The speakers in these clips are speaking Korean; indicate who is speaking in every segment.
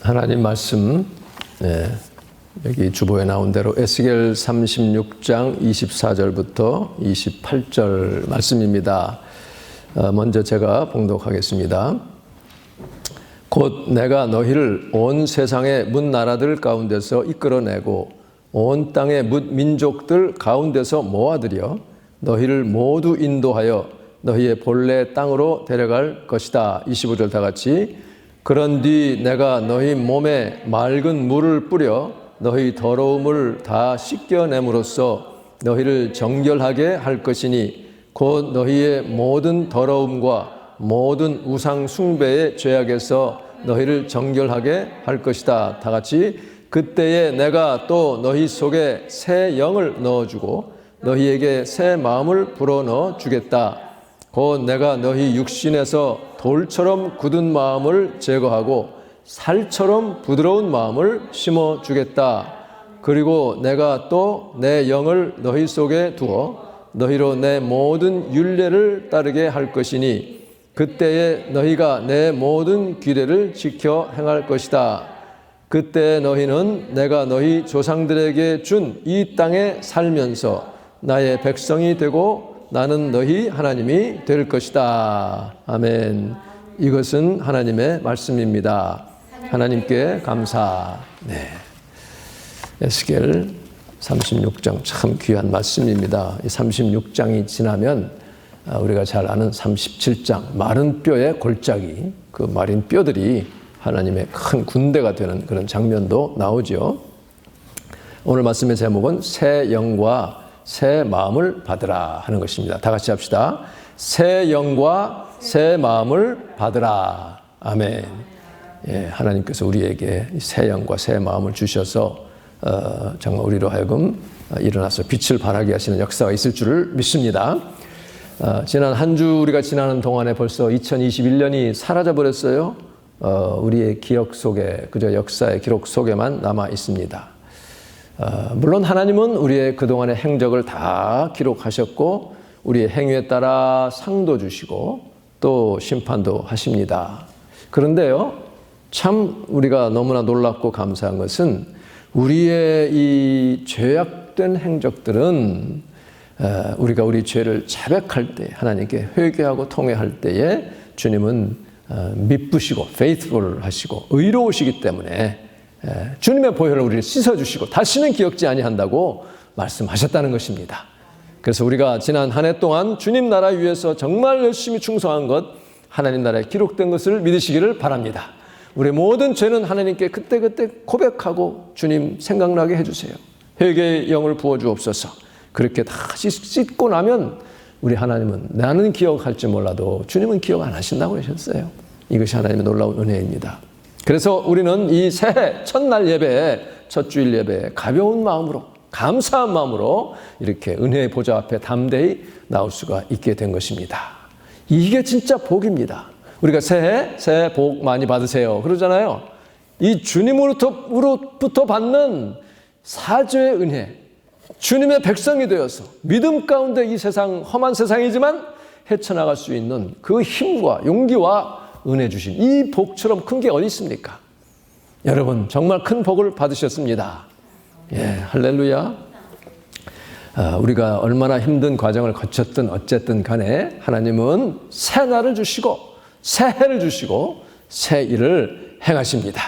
Speaker 1: 하나님 말씀, 여기 주보에 나온 대로 에스겔 36장 24절부터 28절 말씀입니다. 먼저 제가 봉독하겠습니다. 곧 내가 너희를 온 세상의 문 나라들 가운데서 이끌어내고 온 땅의 문 민족들 가운데서 모아들여 너희를 모두 인도하여 너희의 본래 땅으로 데려갈 것이다. 25절 다 같이. 그런 뒤 내가 너희 몸에 맑은 물을 뿌려 너희 더러움을 다 씻겨냄으로써 너희를 정결하게 할 것이니 곧 너희의 모든 더러움과 모든 우상 숭배의 죄악에서 너희를 정결하게 할 것이다. 다 같이. 그때에 내가 또 너희 속에 새 영을 넣어주고 너희에게 새 마음을 불어넣어 주겠다. 곧 내가 너희 육신에서 돌처럼 굳은 마음을 제거하고 살처럼 부드러운 마음을 심어 주겠다. 그리고 내가 또 내 영을 너희 속에 두어 너희로 내 모든 율례를 따르게 할 것이니 그때에 너희가 내 모든 규례를 지켜 행할 것이다. 그때 너희는 내가 너희 조상들에게 준 이 땅에 살면서 나의 백성이 되고 나는 너희 하나님이 될 것이다. 아멘. 이것은 하나님의 말씀입니다. 하나님께 감사. 네. 에스겔 36장 참 귀한 말씀입니다. 이 36장이 지나면 우리가 잘 아는 37장 마른 뼈의 골짜기, 그 마른 뼈들이 하나님의 큰 군대가 되는 그런 장면도 나오죠. 오늘 말씀의 제목은 새 영과 새 마음을 받으라 하는 것입니다. 다 같이 합시다. 새 영과 새 마음을 받으라. 아멘. 하나님께서 우리에게 새 영과 새 마음을 주셔서 정말 우리로 하여금 일어나서 빛을 발하게 하시는 역사가 있을 줄을 믿습니다. 지난 한 주 우리가 지나는 동안에 벌써 2021년이 사라져버렸어요. 우리의 기억 속에, 그저 역사의 기록 속에만 남아 있습니다. 물론 하나님은 우리의 그동안의 행적을 다 기록하셨고 우리의 행위에 따라 상도 주시고 또 심판도 하십니다. 그런데요, 참 우리가 너무나 놀랍고 감사한 것은 우리의 이 죄악된 행적들은 우리가 우리 죄를 자백할 때, 하나님께 회개하고 통회할 때에 주님은 미쁘시고 faithful 하시고 의로우시기 때문에 주님의 보혈을 우리를 씻어주시고 다시는 기억지 아니한다고 말씀하셨다는 것입니다. 그래서 우리가 지난 한 해 동안 주님 나라 위해서 정말 열심히 충성한 것, 하나님 나라에 기록된 것을 믿으시기를 바랍니다. 우리의 모든 죄는 하나님께 그때그때 고백하고 주님 생각나게 해주세요. 회개의 영을 부어주옵소서. 그렇게 다 씻고 나면 우리 하나님은 나는 기억할지 몰라도 주님은 기억 안 하신다고 하셨어요. 이것이 하나님의 놀라운 은혜입니다. 그래서 우리는 이 새해 첫날 예배에, 첫 주일 예배에 가벼운 마음으로, 감사한 마음으로 이렇게 은혜의 보좌 앞에 담대히 나올 수가 있게 된 것입니다. 이게 진짜 복입니다. 우리가 새해 복 많이 받으세요 그러잖아요. 이 주님으로부터 받는 사죄의 은혜, 주님의 백성이 되어서 믿음 가운데 이 세상, 험한 세상이지만 헤쳐나갈 수 있는 그 힘과 용기와 은혜 주신 이 복처럼 큰 게 어디 있습니까? 여러분 정말 큰 복을 받으셨습니다. 할렐루야. 우리가 얼마나 힘든 과정을 거쳤든 어쨌든 간에 하나님은 새 날을 주시고 새 해를 주시고 새 일을 행하십니다.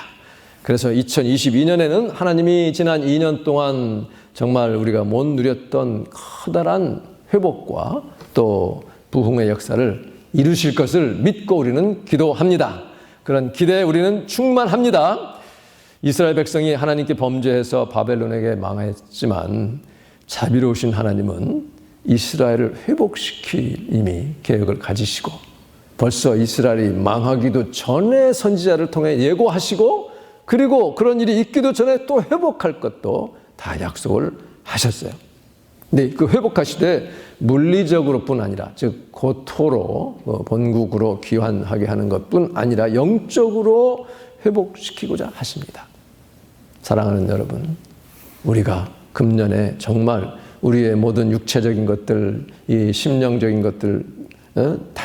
Speaker 1: 그래서 2022년에는 하나님이 지난 2년 동안 정말 우리가 못 누렸던 커다란 회복과 또 부흥의 역사를 이루실 것을 믿고 우리는 기도합니다. 그런 기대에 우리는 충만합니다. 이스라엘 백성이 하나님께 범죄해서 바벨론에게 망했지만 자비로우신 하나님은 이스라엘을 회복시킬 이미 계획을 가지시고 벌써 이스라엘이 망하기도 전에 선지자를 통해 예고하시고 그리고 그런 일이 있기도 전에 또 회복할 것도 다 약속을 하셨어요. 근데 그 회복하시되 물리적으로뿐 아니라 즉 고토로 본국으로 귀환하게 하는 것뿐 아니라 영적으로 회복시키고자 하십니다. 사랑하는 여러분, 우리가 금년에 정말 우리의 모든 육체적인 것들, 이 심령적인 것들 다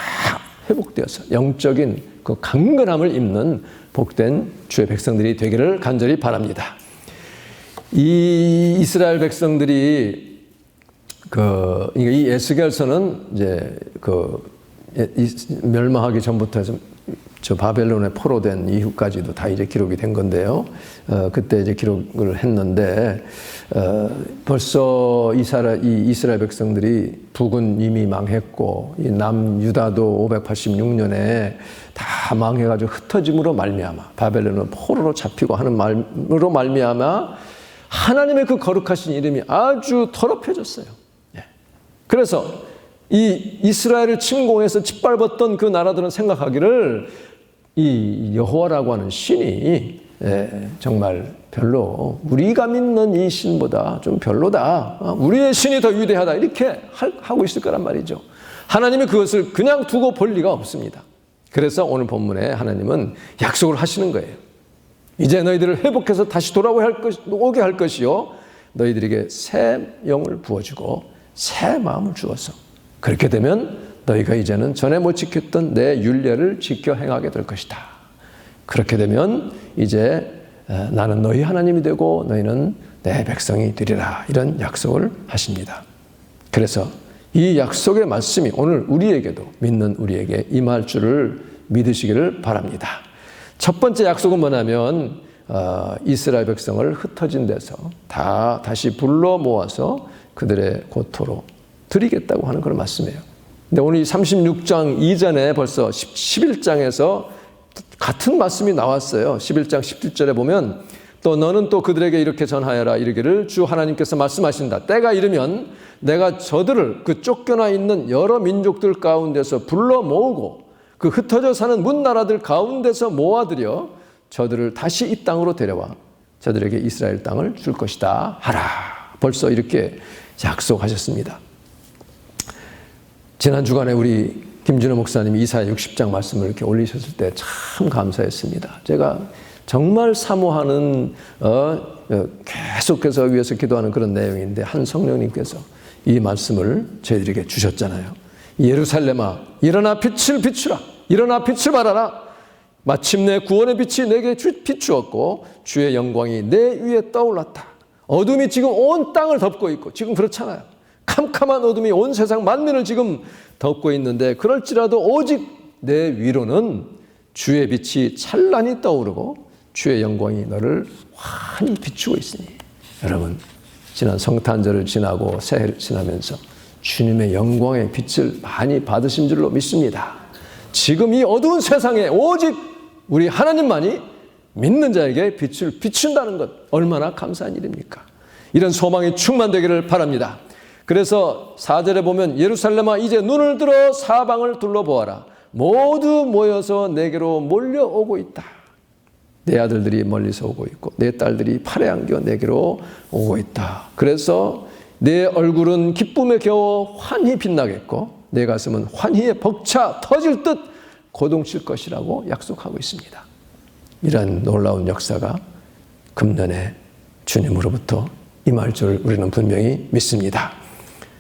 Speaker 1: 회복되어서 영적인 그 강건함을 입는 복된 주의 백성들이 되기를 간절히 바랍니다. 이 이스라엘 백성들이 이 에스겔서는 이제 멸망하기 전부터 해서 저 바벨론에 포로된 이후까지도 다 이제 기록이 된 건데요. 그때 이제 기록을 했는데 벌써 이 이스라엘 백성들이 북은 이미 망했고 이 남유다도 586년에 다 망해가지고 흩어짐으로 말미암아 바벨론은 포로로 잡히고 하는 말로 말미암아 하나님의 그 거룩하신 이름이 아주 더럽혀졌어요. 그래서 이 이스라엘을 침공해서 짓밟았던 그 나라들은 생각하기를 이 여호와라고 하는 신이 정말 별로 우리가 믿는 이 신보다 좀 별로다. 우리의 신이 더 위대하다. 이렇게 하고 있을 거란 말이죠. 하나님이 그것을 그냥 두고 볼 리가 없습니다. 그래서 오늘 본문에 하나님은 약속을 하시는 거예요. 이제 너희들을 회복해서 다시 오게 할 것이요. 너희들에게 새 영을 부어주고 새 마음을 주어서 그렇게 되면 너희가 이제는 전에 못 지켰던 내 율례를 지켜 행하게 될 것이다. 그렇게 되면 이제 나는 너희 하나님이 되고 너희는 내 백성이 되리라. 이런 약속을 하십니다. 그래서 이 약속의 말씀이 오늘 우리에게도 믿는 우리에게 임할 줄을 믿으시기를 바랍니다. 첫 번째 약속은 뭐냐면 이스라엘 백성을 흩어진 데서 다시 불러 모아서 그들의 고토로 드리겠다고 하는 그런 말씀이에요. 근데 오늘 이 36장 이전에 벌써 11장에서 같은 말씀이 나왔어요. 11장 17절에 보면 또 너는 또 그들에게 이렇게 전하여라. 이르기를 주 하나님께서 말씀하신다. 때가 이르면 내가 저들을 그 쫓겨나 있는 여러 민족들 가운데서 불러 모으고 그 흩어져 사는 문나라들 가운데서 모아들여 저들을 다시 이 땅으로 데려와 저들에게 이스라엘 땅을 줄 것이다 하라. 벌써 이렇게 약속하셨습니다. 지난 주간에 우리 김준호 목사님이 이사야 60장 말씀을 이렇게 올리셨을 때 참 감사했습니다. 제가 정말 사모하는 계속해서 위해서 기도하는 그런 내용인데 한 성령님께서 이 말씀을 저희들에게 주셨잖아요. 예루살렘아 일어나 빛을 비추라. 일어나 빛을 발하라. 마침내 구원의 빛이 내게 비추었고 주의 영광이 내 위에 떠올랐다. 어둠이 지금 온 땅을 덮고 있고 지금 그렇잖아요. 캄캄한 어둠이 온 세상 만민을 지금 덮고 있는데 그럴지라도 오직 내 위로는 주의 빛이 찬란히 떠오르고 주의 영광이 너를 환히 비추고 있으니 여러분 지난 성탄절을 지나고 새해를 지나면서 주님의 영광의 빛을 많이 받으신 줄로 믿습니다. 지금 이 어두운 세상에 오직 우리 하나님만이 믿는 자에게 빛을 비춘다는 것 얼마나 감사한 일입니까? 이런 소망이 충만되기를 바랍니다. 그래서 4절에 보면 예루살렘아 이제 눈을 들어 사방을 둘러보아라. 모두 모여서 내게로 몰려오고 있다. 내 아들들이 멀리서 오고 있고 내 딸들이 팔에 안겨 내게로 오고 있다. 그래서 내 얼굴은 기쁨에 겨워 환히 빛나겠고 내 가슴은 환희에 벅차 터질 듯 고동칠 것이라고 약속하고 있습니다. 이런 놀라운 역사가 금년에 주님으로부터 임할 줄 우리는 분명히 믿습니다.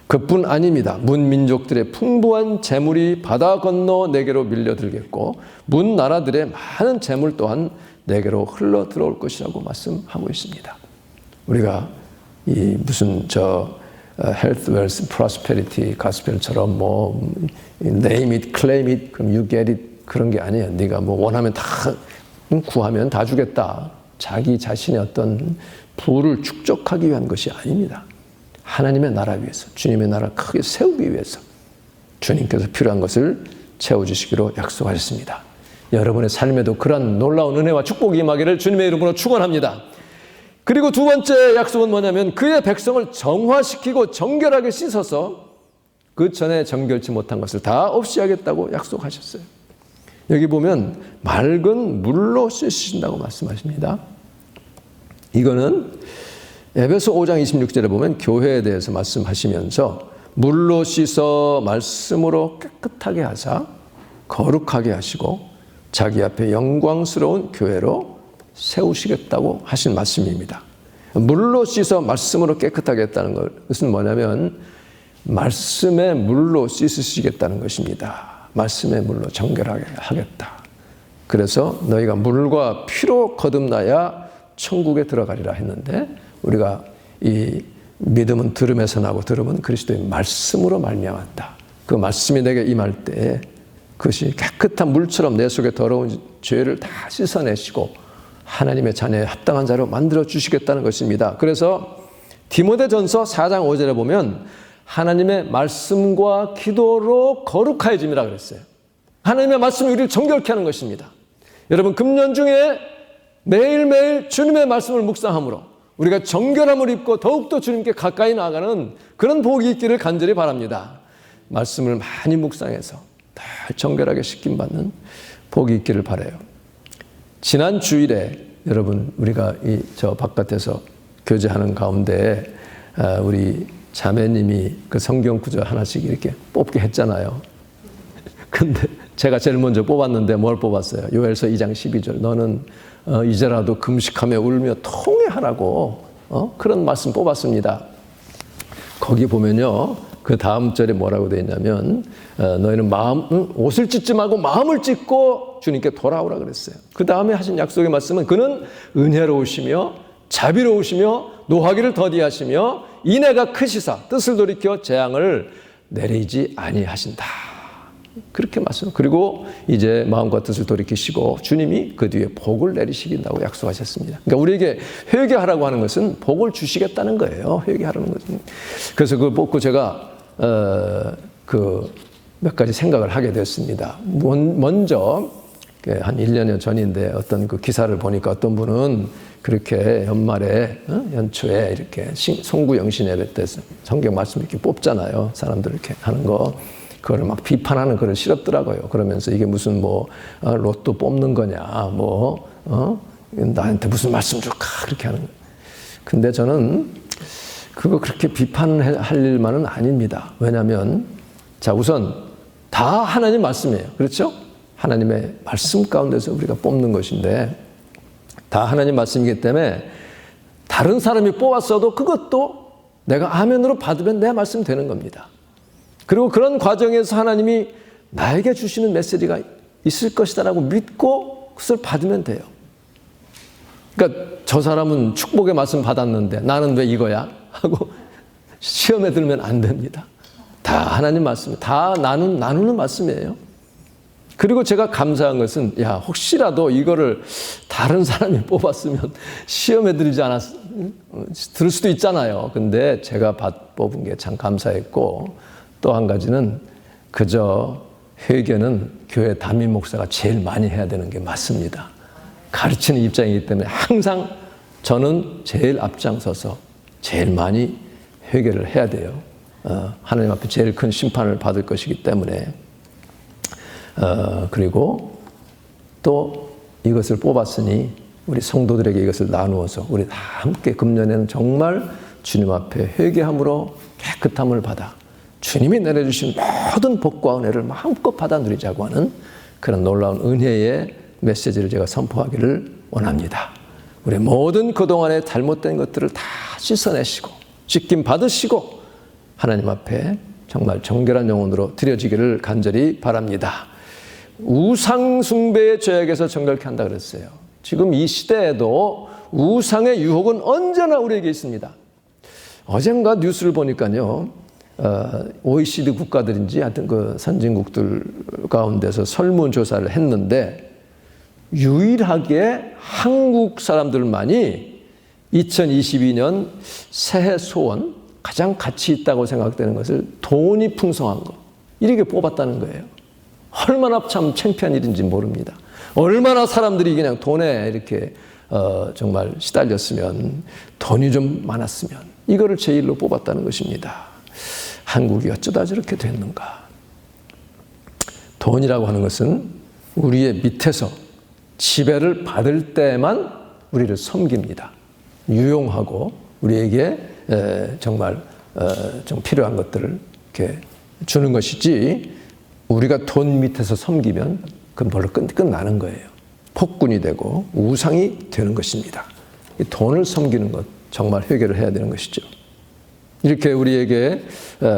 Speaker 1: 그뿐 아닙니다. 문민족들의 풍부한 재물이 바다 건너 내게로 밀려들겠고 문 나라들의 많은 재물 또한 내게로 흘러 들어올 것이라고 말씀하고 있습니다. 우리가 이 무슨 health, wealth, prosperity 가스펠처럼 name it, claim it, 그럼 you get it 그런 게 아니에요. 네가 원하면 다 구하면 다 주겠다. 자기 자신의 어떤 부를 축적하기 위한 것이 아닙니다. 하나님의 나라 위해서 주님의 나라 크게 세우기 위해서 주님께서 필요한 것을 채워주시기로 약속하셨습니다. 여러분의 삶에도 그런 놀라운 은혜와 축복이 임하기를 주님의 이름으로 축원합니다. 그리고 두 번째 약속은 뭐냐면 그의 백성을 정화시키고 정결하게 씻어서 그 전에 정결치 못한 것을 다 없이 하겠다고 약속하셨어요. 여기 보면 맑은 물로 씻으신다고 말씀하십니다. 이거는 에베소 5장 26절에 보면 교회에 대해서 말씀하시면서 물로 씻어 말씀으로 깨끗하게 하사 거룩하게 하시고 자기 앞에 영광스러운 교회로 세우시겠다고 하신 말씀입니다. 물로 씻어 말씀으로 깨끗하게 했다는 것은 뭐냐면 말씀의 물로 씻으시겠다는 것입니다. 말씀의 물로 정결하게 하겠다. 그래서 너희가 물과 피로 거듭나야 천국에 들어가리라 했는데, 우리가 이 믿음은 들음에서 나고 들음은 그리스도의 말씀으로 말미암았다. 그 말씀이 내게 임할 때 그것이 깨끗한 물처럼 내 속에 더러운 죄를 다 씻어내시고 하나님의 자녀에 합당한 자로 만들어 주시겠다는 것입니다. 그래서 디모데전서 4장 5절에 보면 하나님의 말씀과 기도로 거룩하여짐이라 그랬어요. 하나님의 말씀이 우리를 정결케 하는 것입니다. 여러분, 금년 중에 매일매일 주님의 말씀을 묵상함으로 우리가 정결함을 입고 더욱더 주님께 가까이 나아가는 그런 복이 있기를 간절히 바랍니다. 말씀을 많이 묵상해서 늘 정결하게 씻김받는 복이 있기를 바라요. 지난 주일에 여러분, 우리가 저 바깥에서 교제하는 가운데 우리 자매님이 그 성경 구절 하나씩 이렇게 뽑게 했잖아요. 근데 제가 제일 먼저 뽑았는데 뭘 뽑았어요? 요엘서 2장 12절. 너는 이제라도 금식하며 울며 통회하라고 그런 말씀 뽑았습니다. 거기 보면요, 그 다음 절에 뭐라고 되어 있냐면 너희는 옷을 찢지 말고 마음을 찢고 주님께 돌아오라 그랬어요. 그 다음에 하신 약속의 말씀은 그는 은혜로우시며 자비로우시며 노하기를 더디하시며 인애가 크시사 뜻을 돌이켜 재앙을 내리지 아니하신다. 그렇게 말씀. 그리고 이제 마음과 뜻을 돌이키시고 주님이 그 뒤에 복을 내리시긴다고 약속하셨습니다. 그러니까 우리에게 회개하라고 하는 것은 복을 주시겠다는 거예요. 회개하라는 것은. 그래서 그걸 뽑고 제가 몇 가지 생각을 하게 됐습니다. 먼저 한 1년 전인데 어떤 그 기사를 보니까 어떤 분은 그렇게 연말에 연초에 이렇게 송구영신예배 때 성경 말씀 이렇게 뽑잖아요. 사람들 이렇게 하는 거. 그거를 막 비판하는 글을 실었더라고요. 그러면서 이게 무슨 로또 뽑는 거냐, 나한테 무슨 말씀 줄까, 그렇게 하는 거예요. 근데 저는 그거 그렇게 비판할 일만은 아닙니다. 왜냐하면, 자, 우선 다 하나님 말씀이에요. 그렇죠? 하나님의 말씀 가운데서 우리가 뽑는 것인데, 다 하나님 말씀이기 때문에 다른 사람이 뽑았어도 그것도 내가 아멘으로 받으면 내 말씀 되는 겁니다. 그리고 그런 과정에서 하나님이 나에게 주시는 메시지가 있을 것이다라고 믿고 그것을 받으면 돼요. 그러니까 저 사람은 축복의 말씀 받았는데 나는 왜 이거야? 하고 시험에 들면 안 됩니다. 다 하나님 말씀, 다 나누는 말씀이에요. 그리고 제가 감사한 것은 혹시라도 이거를 다른 사람이 뽑았으면 시험에 들지 들을 수도 있잖아요. 근데 제가 뽑은 게 참 감사했고, 또 한 가지는 그저 회개는 교회 담임 목사가 제일 많이 해야 되는 게 맞습니다. 가르치는 입장이기 때문에 항상 저는 제일 앞장서서 제일 많이 회개를 해야 돼요. 하나님 앞에 제일 큰 심판을 받을 것이기 때문에. 그리고 또 이것을 뽑았으니 우리 성도들에게 이것을 나누어서 우리 다 함께 금년에는 정말 주님 앞에 회개함으로 깨끗함을 받아 주님이 내려주신 모든 복과 은혜를 마음껏 받아 누리자고 하는 그런 놀라운 은혜의 메시지를 제가 선포하기를 원합니다. 우리 모든 그동안의 잘못된 것들을 다 씻어내시고 씻김 받으시고 하나님 앞에 정말 정결한 영혼으로 드려지기를 간절히 바랍니다. 우상 숭배의 죄악에서 정결케 한다 그랬어요. 지금 이 시대에도 우상의 유혹은 언제나 우리에게 있습니다. 어젠가 뉴스를 보니까요, OECD 국가들인지 하여튼 그 선진국들 가운데서 설문조사를 했는데 유일하게 한국 사람들만이 2022년 새해 소원 가장 가치 있다고 생각되는 것을 돈이 풍성한 거, 이렇게 뽑았다는 거예요. 얼마나 참 창피한 일인지 모릅니다. 얼마나 사람들이 그냥 돈에 이렇게 정말 시달렸으면, 돈이 좀 많았으면 이거를 제일로 뽑았다는 것입니다. 한국이 어쩌다 저렇게 됐는가. 돈이라고 하는 것은 우리의 밑에서 지배를 받을 때만 우리를 섬깁니다. 유용하고 우리에게 정말 좀 필요한 것들을 이렇게 주는 것이지, 우리가 돈 밑에서 섬기면 그건 벌로 끝나는 거예요. 폭군이 되고 우상이 되는 것입니다. 돈을 섬기는 것, 정말 회개를 해야 되는 것이죠. 이렇게 우리에게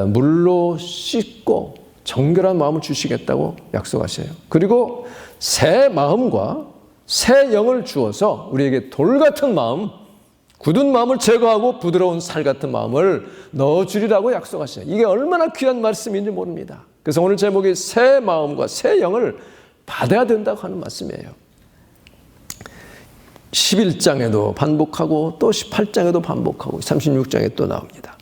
Speaker 1: 물로 씻고 정결한 마음을 주시겠다고 약속하셔요. 그리고 새 마음과 새 영을 주어서 우리에게 돌 같은 마음, 굳은 마음을 제거하고 부드러운 살 같은 마음을 넣어주리라고 약속하시네요. 이게 얼마나 귀한 말씀인지 모릅니다. 그래서 오늘 제목이 새 마음과 새 영을 받아야 된다고 하는 말씀이에요. 11장에도 반복하고 또 18장에도 반복하고 36장에 또 나옵니다.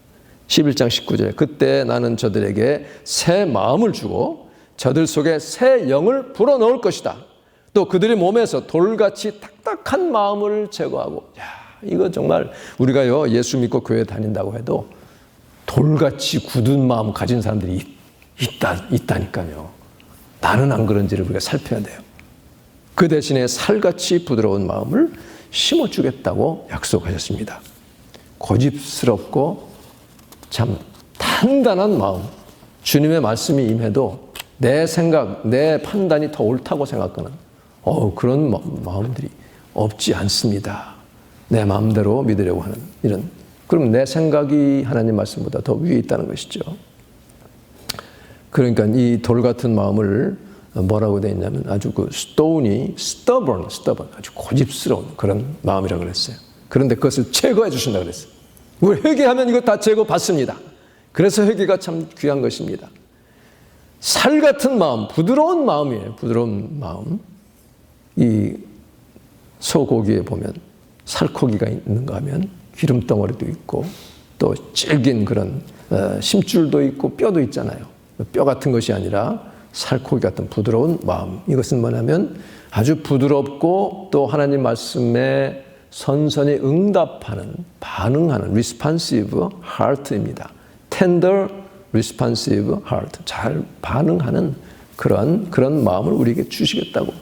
Speaker 1: 11장 19절에 그때 나는 저들에게 새 마음을 주고 저들 속에 새 영을 불어넣을 것이다. 또 그들의 몸에서 돌같이 딱딱한 마음을 제거하고, 이거 정말 우리가요 예수 믿고 교회 다닌다고 해도 돌같이 굳은 마음 가진 사람들이 있다니까요. 나는 안 그런지를 우리가 살펴야 돼요. 그 대신에 살같이 부드러운 마음을 심어주겠다고 약속하셨습니다. 고집스럽고 참 단단한 마음, 주님의 말씀이 임해도 내 생각, 내 판단이 더 옳다고 생각하는 그런 마음들이 없지 않습니다. 내 마음대로 믿으려고 하는 이런, 그럼 내 생각이 하나님 말씀보다 더 위에 있다는 것이죠. 그러니까 이 돌 같은 마음을 뭐라고 되어 있냐면 아주 그 stubborn, 아주 고집스러운 그런 마음이라고 그랬어요. 그런데 그것을 제거해 주신다고 그랬어요. 우리 회개하면 이거 다 제거받습니다. 그래서 회개가 참 귀한 것입니다. 살 같은 마음, 부드러운 마음이에요. 부드러운 마음. 이 소고기에 보면 살코기가 있는가 하면 기름덩어리도 있고 또 질긴 그런 심줄도 있고 뼈도 있잖아요. 뼈 같은 것이 아니라 살코기 같은 부드러운 마음. 이것은 뭐냐면 아주 부드럽고 또 하나님 말씀에 선선히 응답하는, 반응하는 responsive heart입니다. tender, responsive heart. 잘 반응하는 그런 마음을 우리에게 주시겠다고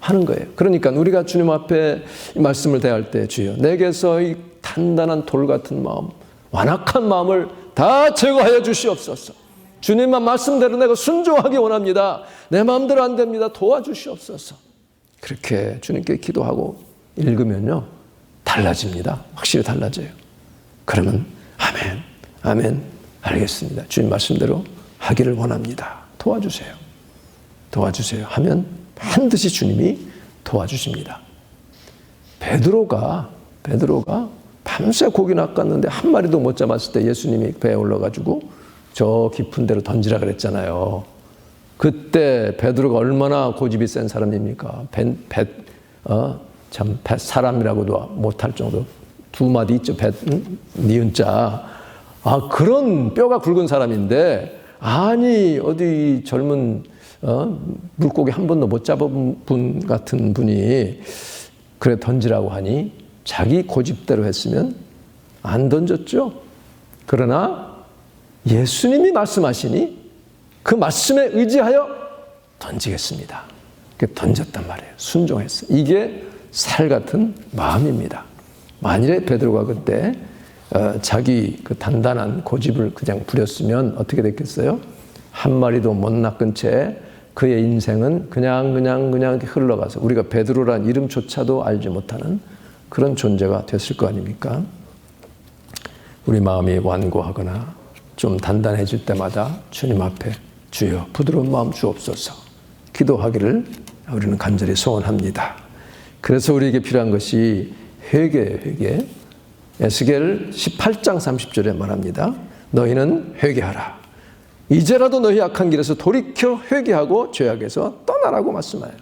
Speaker 1: 하는 거예요. 그러니까 우리가 주님 앞에 이 말씀을 대할 때 주여 내게서 이 단단한 돌 같은 마음, 완악한 마음을 다 제거하여 주시옵소서. 주님만 말씀대로 내가 순종하기 원합니다. 내 마음대로 안 됩니다. 도와주시옵소서. 그렇게 주님께 기도하고 읽으면요 달라집니다. 확실히 달라져요. 그러면 아멘 알겠습니다. 주님 말씀대로 하기를 원합니다. 도와주세요 하면 반드시 주님이 도와주십니다. 베드로가 밤새 고기 낚았는데 한 마리도 못 잡았을 때 예수님이 배에 올라가지고 저 깊은 데로 던지라 그랬잖아요. 그때 베드로가 얼마나 고집이 센 사람입니까? 사람이라고도 못할 정도 두 마디 있죠. 니은자. 그런 뼈가 굵은 사람인데 아니 어디 젊은 물고기 한 번도 못 잡은 분 같은 분이 그래 던지라고 하니 자기 고집대로 했으면 안 던졌죠. 그러나 예수님이 말씀하시니 그 말씀에 의지하여 던지겠습니다. 던졌단 말이에요. 순종했어요. 이게 살 같은 마음입니다. 만일에 베드로가 그때 자기 그 단단한 고집을 그냥 부렸으면 어떻게 됐겠어요? 한 마리도 못 낚은 채 그의 인생은 그냥 이렇게 흘러가서 우리가 베드로란 이름조차도 알지 못하는 그런 존재가 됐을 거 아닙니까? 우리 마음이 완고하거나 좀 단단해질 때마다 주님 앞에 주여 부드러운 마음 주옵소서 기도하기를 우리는 간절히 소원합니다. 그래서 우리에게 필요한 것이 회개. 에스겔 18장 30절에 말합니다. 너희는 회개하라. 이제라도 너희 악한 길에서 돌이켜 회개하고 죄악에서 떠나라고 말씀해요.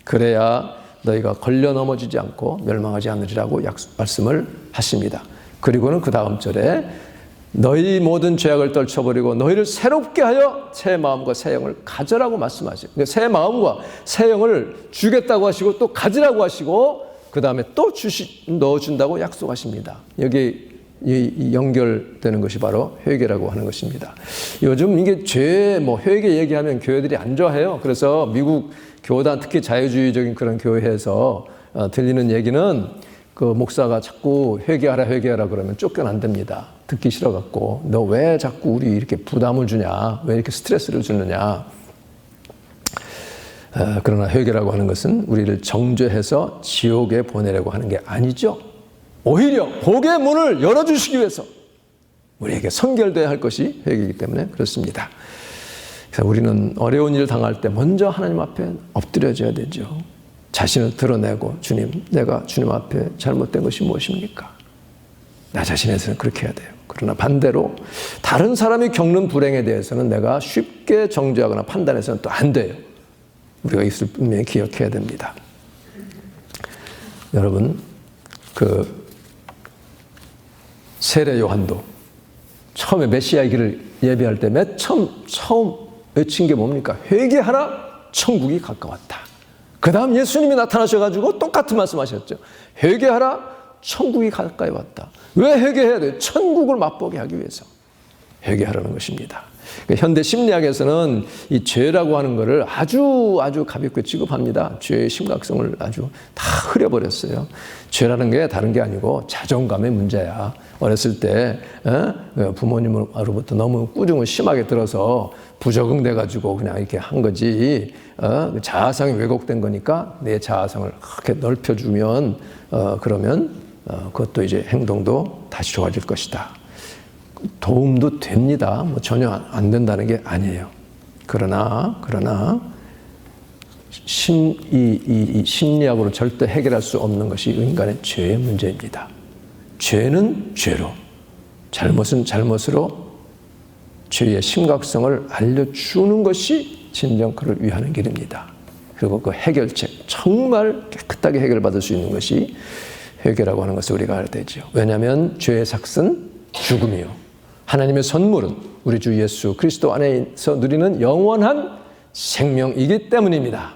Speaker 1: 그래야 너희가 걸려 넘어지지 않고 멸망하지 않으리라고 말씀을 하십니다. 그리고는 그 다음 절에 너희 모든 죄악을 떨쳐버리고 너희를 새롭게 하여 새 마음과 새 영을 가져라고 말씀하시고 새 마음과 새 영을 주겠다고 하시고 또 가지라고 하시고 그 다음에 또 넣어준다고 약속하십니다. 여기 연결되는 것이 바로 회개라고 하는 것입니다. 요즘 이게 회개 얘기하면 교회들이 안 좋아해요. 그래서 미국 교단 특히 자유주의적인 그런 교회에서 들리는 얘기는 그 목사가 자꾸 회개하라 그러면 쫓겨난답니다. 듣기 싫어갖고 너 왜 자꾸 우리 이렇게 부담을 주냐, 왜 이렇게 스트레스를 주느냐. 그러나 회개라고 하는 것은 우리를 정죄해서 지옥에 보내려고 하는 게 아니죠. 오히려 복의 문을 열어주시기 위해서 우리에게 선결돼야 할 것이 회개이기 때문에 그렇습니다. 그래서 우리는 어려운 일을 당할 때 먼저 하나님 앞에 엎드려져야 되죠. 자신을 드러내고 주님, 내가 주님 앞에 잘못된 것이 무엇입니까? 나 자신에서는 그렇게 해야 돼요. 그러나 반대로 다른 사람이 겪는 불행에 대해서는 내가 쉽게 정죄하거나 판단해서는 또 안 돼요. 우리가 이것을 분명히 기억해야 됩니다. 여러분, 세례 요한도 처음에 메시아의 길을 예배할 때 맨 처음 외친 게 뭡니까? 회개하라, 천국이 가까웠다. 그 다음 예수님이 나타나셔가지고 똑같은 말씀하셨죠. 회개하라, 천국이 가까이 왔다. 왜 회개해야 돼요? 천국을 맛보게 하기 위해서 회개하라는 것입니다. 현대 심리학에서는 이 죄라고 하는 것을 아주 가볍게 취급합니다. 죄의 심각성을 아주 다 흐려버렸어요. 죄라는 게 다른 게 아니고 자존감의 문제야. 어렸을 때 부모님으로부터 너무 꾸중을 심하게 들어서 부적응돼가지고 그냥 이렇게 한 거지. 자아상이 왜곡된 거니까 내 자아상을 그렇게 넓혀주면 그러면 그것도 이제 행동도 다시 좋아질 것이다. 도움도 됩니다. 뭐 전혀 안 된다는 게 아니에요. 그러나 이 심리학으로 절대 해결할 수 없는 것이 인간의 죄의 문제입니다. 죄는 죄로, 잘못은 잘못으로 죄의 심각성을 알려주는 것이 진정 그를 위하는 길입니다. 그리고 그 해결책, 정말 깨끗하게 해결받을 수 있는 것이 회개라고 하는 것을 우리가 알아야 되죠. 왜냐하면 죄의 삭은 죽음이요, 하나님의 선물은 우리 주 예수 그리스도 안에서 누리는 영원한 생명이기 때문입니다.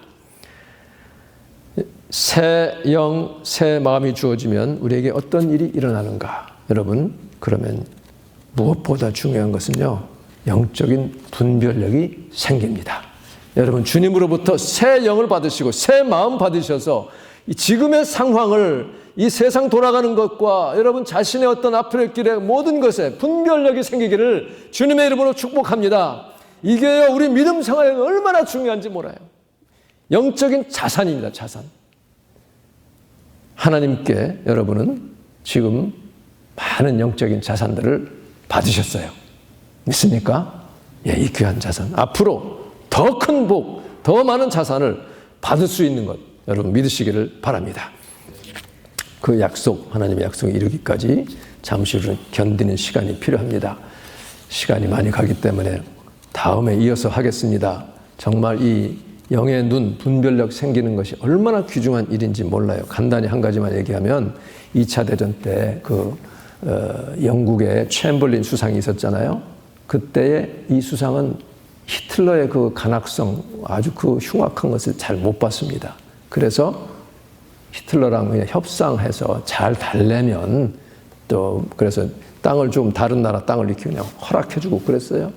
Speaker 1: 새 영, 새 마음이 주어지면 우리에게 어떤 일이 일어나는가? 여러분, 그러면 무엇보다 중요한 것은요, 영적인 분별력이 생깁니다. 여러분, 주님으로부터 새 영을 받으시고 새 마음 받으셔서 지금의 상황을, 이 세상 돌아가는 것과 여러분 자신의 어떤 앞으로의 길의 모든 것에 분별력이 생기기를 주님의 이름으로 축복합니다. 이게요, 우리 믿음 생활에 얼마나 중요한지 몰라요. 영적인 자산입니다. 자산. 하나님께 여러분은 지금 많은 영적인 자산들을 받으셨어요. 믿습니까? 예, 이 귀한 자산. 앞으로 더 큰 복, 더 많은 자산을 받을 수 있는 것, 여러분 믿으시기를 바랍니다. 그 약속, 하나님의 약속에 이르기까지 잠시 후 견디는 시간이 필요합니다. 시간이 많이 가기 때문에 다음에 이어서 하겠습니다. 정말 이 영의 눈, 분별력 생기는 것이 얼마나 귀중한 일인지 몰라요. 간단히 한 가지만 얘기하면 2차 대전 때 영국의 챔벌린 수상이 있었잖아요. 그때의 이 수상은 히틀러의 그 간악성, 아주 그 흉악한 것을 잘 못 봤습니다. 그래서 히틀러랑 그냥 협상해서 잘 달래면 또 그래서 땅을 좀 다른 나라 땅을 이렇게 그냥 허락해주고 그랬어요.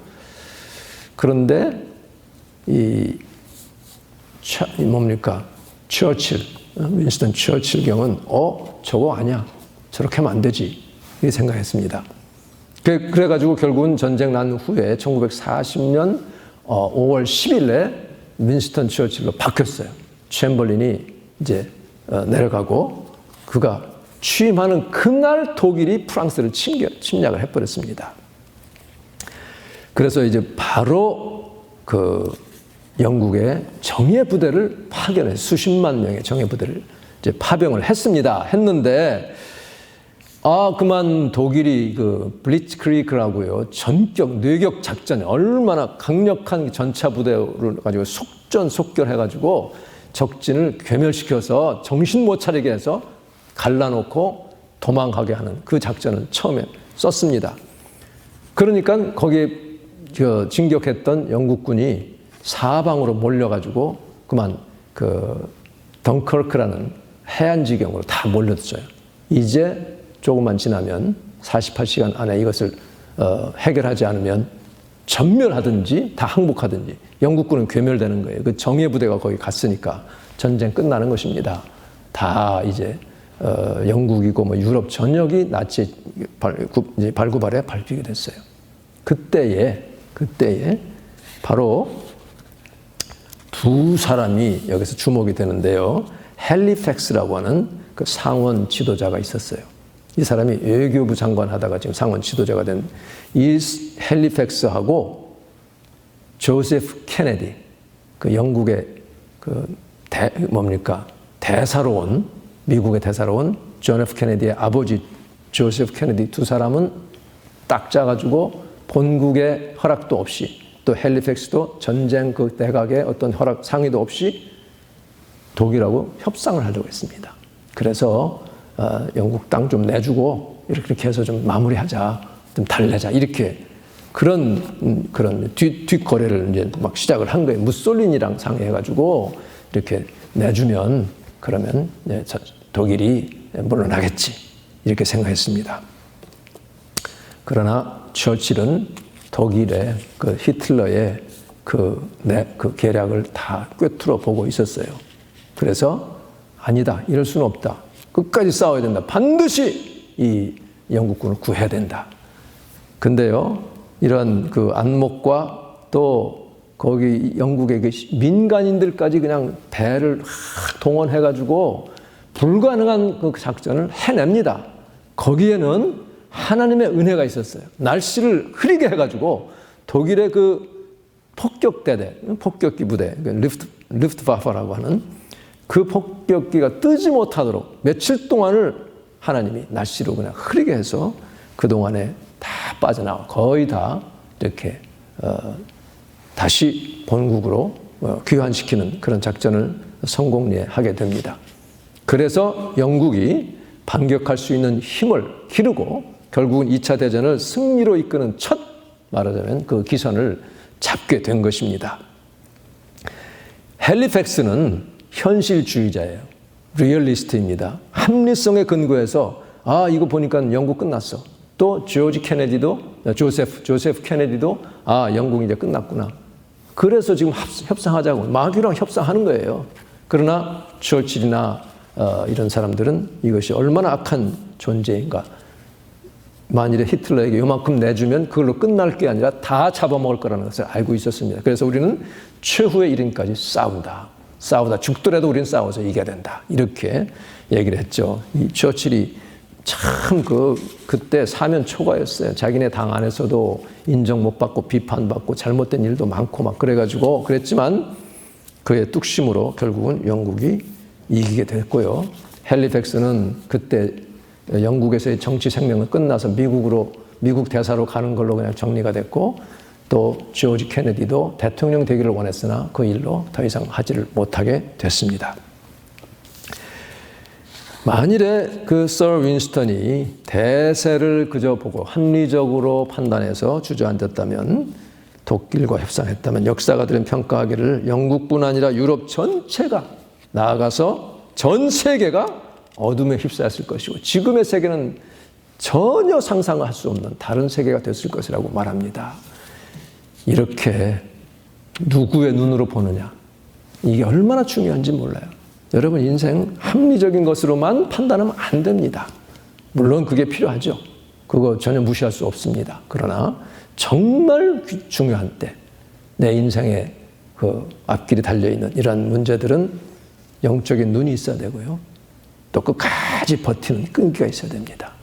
Speaker 1: 그런데 처칠, 윈스턴 처칠 경은 저거 아니야, 저렇게 하면 안 되지, 이렇게 생각했습니다. 그래가지고 결국은 전쟁 난 후에 1940년 5월 10일에 윈스턴 처칠로 바뀌었어요. 챔벌린이 이제 내려가고 그가 취임하는 그날 독일이 프랑스를 침략을 해버렸습니다. 그래서 이제 바로 그 영국의 정예 부대를 파견해 수십만 명의 정예 부대를 이제 파병을 했습니다. 했는데 그만 독일이 그 블리츠크리그라고요, 전격 뇌격 작전, 얼마나 강력한 전차 부대를 가지고 속전속결해가지고 적진을 괴멸시켜서 정신 못 차리게 해서 갈라놓고 도망가게 하는 그 작전을 처음에 썼습니다. 그러니까 거기에 진격했던 영국군이 사방으로 몰려가지고 그만 그 덩커크라는 해안지경으로 다 몰려들어요. 이제 조금만 지나면 48시간 안에 이것을 해결하지 않으면 전멸하든지 다 항복하든지 영국군은 괴멸되는 거예요. 그 정예 부대가 거기 갔으니까 전쟁 끝나는 것입니다. 다 이제 영국이고 뭐 유럽 전역이 나치 발구발에 밟히게 됐어요. 그때에 바로 두 사람이 여기서 주목이 되는데요. 헬리팩스라고 하는 그 상원 지도자가 있었어요. 이 사람이 외교부 장관 하다가 지금 상원 지도자가 된 이 헬리팩스하고 조세프 케네디, 그 영국의 대사로 온, 미국의 대사로 온 존 F 케네디의 아버지 조세프 케네디 두 사람은 딱 짜가지고 본국의 허락도 없이, 또 헬리팩스도 전쟁 그 내각의 어떤 허락 상의도 없이 독일하고 협상을 하려고 했습니다. 그래서 영국 땅 좀 내주고 이렇게 해서 좀 마무리하자, 좀 달래자, 이렇게 그런 뒷거래를 이제 막 시작을 한 거예요. 무솔리니랑 상의해가지고 이렇게 내주면 그러면 독일이 물러나겠지, 이렇게 생각했습니다. 그러나 처칠은 독일의 그 히틀러의 그 계략을 다 꿰뚫어 보고 있었어요. 그래서 아니다, 이럴 수는 없다, 끝까지 싸워야 된다, 반드시 이 영국군을 구해야 된다. 근데요, 이런 그 안목과 또 거기 영국의 그 민간인들까지 그냥 배를 동원해가지고 불가능한 그 작전을 해냅니다. 거기에는 하나님의 은혜가 있었어요. 날씨를 흐리게 해가지고 독일의 그 폭격기 부대, 루프트와페라고 하는 그 폭격기가 뜨지 못하도록 며칠 동안을 하나님이 날씨로 그냥 흐리게 해서 그동안에 다 빠져나와 거의 다 이렇게 다시 본국으로 귀환시키는 그런 작전을 성공리하게 됩니다. 그래서 영국이 반격할 수 있는 힘을 기르고 결국은 2차 대전을 승리로 이끄는 첫, 말하자면 그 기선을 잡게 된 것입니다. 헬리팩스는 현실주의자예요. 리얼리스트입니다. 합리성에 근거해서 이거 보니까 영국 끝났어. 또 조세프 케네디도 영국이 이제 끝났구나. 그래서 지금 협상하자고 마귀랑 협상하는 거예요. 그러나 처칠이나 이런 사람들은 이것이 얼마나 악한 존재인가. 만일에 히틀러에게 요만큼 내주면 그걸로 끝날 게 아니라 다 잡아먹을 거라는 것을 알고 있었습니다. 그래서 우리는 최후의 일인까지 싸우다 죽더라도 우리는 싸워서 이겨야 된다, 이렇게 얘기를 했죠. 이 처칠이 참 그때 사면 초과였어요. 자기네 당 안에서도 인정 못 받고 비판받고 잘못된 일도 많고 막 그래가지고 그랬지만 그의 뚝심으로 결국은 영국이 이기게 됐고요. 헬리팩스는 그때 영국에서의 정치 생명은 끝나서 미국 대사로 가는 걸로 그냥 정리가 됐고, 또 조지 케네디도 대통령 되기를 원했으나 그 일로 더 이상 하지를 못하게 됐습니다. 만일에 그 서 윈스턴이 대세를 그저 보고 합리적으로 판단해서 주저앉았다면, 독일과 협상했다면, 역사가들은 평가하기를 영국뿐 아니라 유럽 전체가, 나아가서 전 세계가 어둠에 휩싸였을 것이고 지금의 세계는 전혀 상상할 수 없는 다른 세계가 됐을 것이라고 말합니다. 이렇게 누구의 눈으로 보느냐, 이게 얼마나 중요한지 몰라요. 여러분, 인생 합리적인 것으로만 판단하면 안 됩니다. 물론 그게 필요하죠. 그거 전혀 무시할 수 없습니다. 그러나 정말 중요한 때, 내 인생에 그 앞길이 달려있는 이러한 문제들은 영적인 눈이 있어야 되고요. 또 끝까지 버티는 끈기가 있어야 됩니다.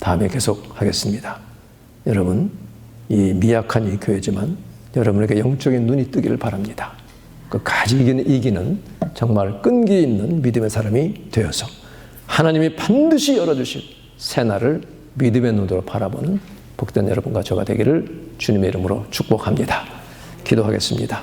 Speaker 1: 다음에 계속 하겠습니다. 여러분, 이 미약한 이 교회지만 여러분에게 영적인 눈이 뜨기를 바랍니다. 끝까지 이기는 정말 끈기 있는 믿음의 사람이 되어서 하나님이 반드시 열어주실 새날을 믿음의 눈으로 바라보는 복된 여러분과 저가 되기를 주님의 이름으로 축복합니다. 기도하겠습니다.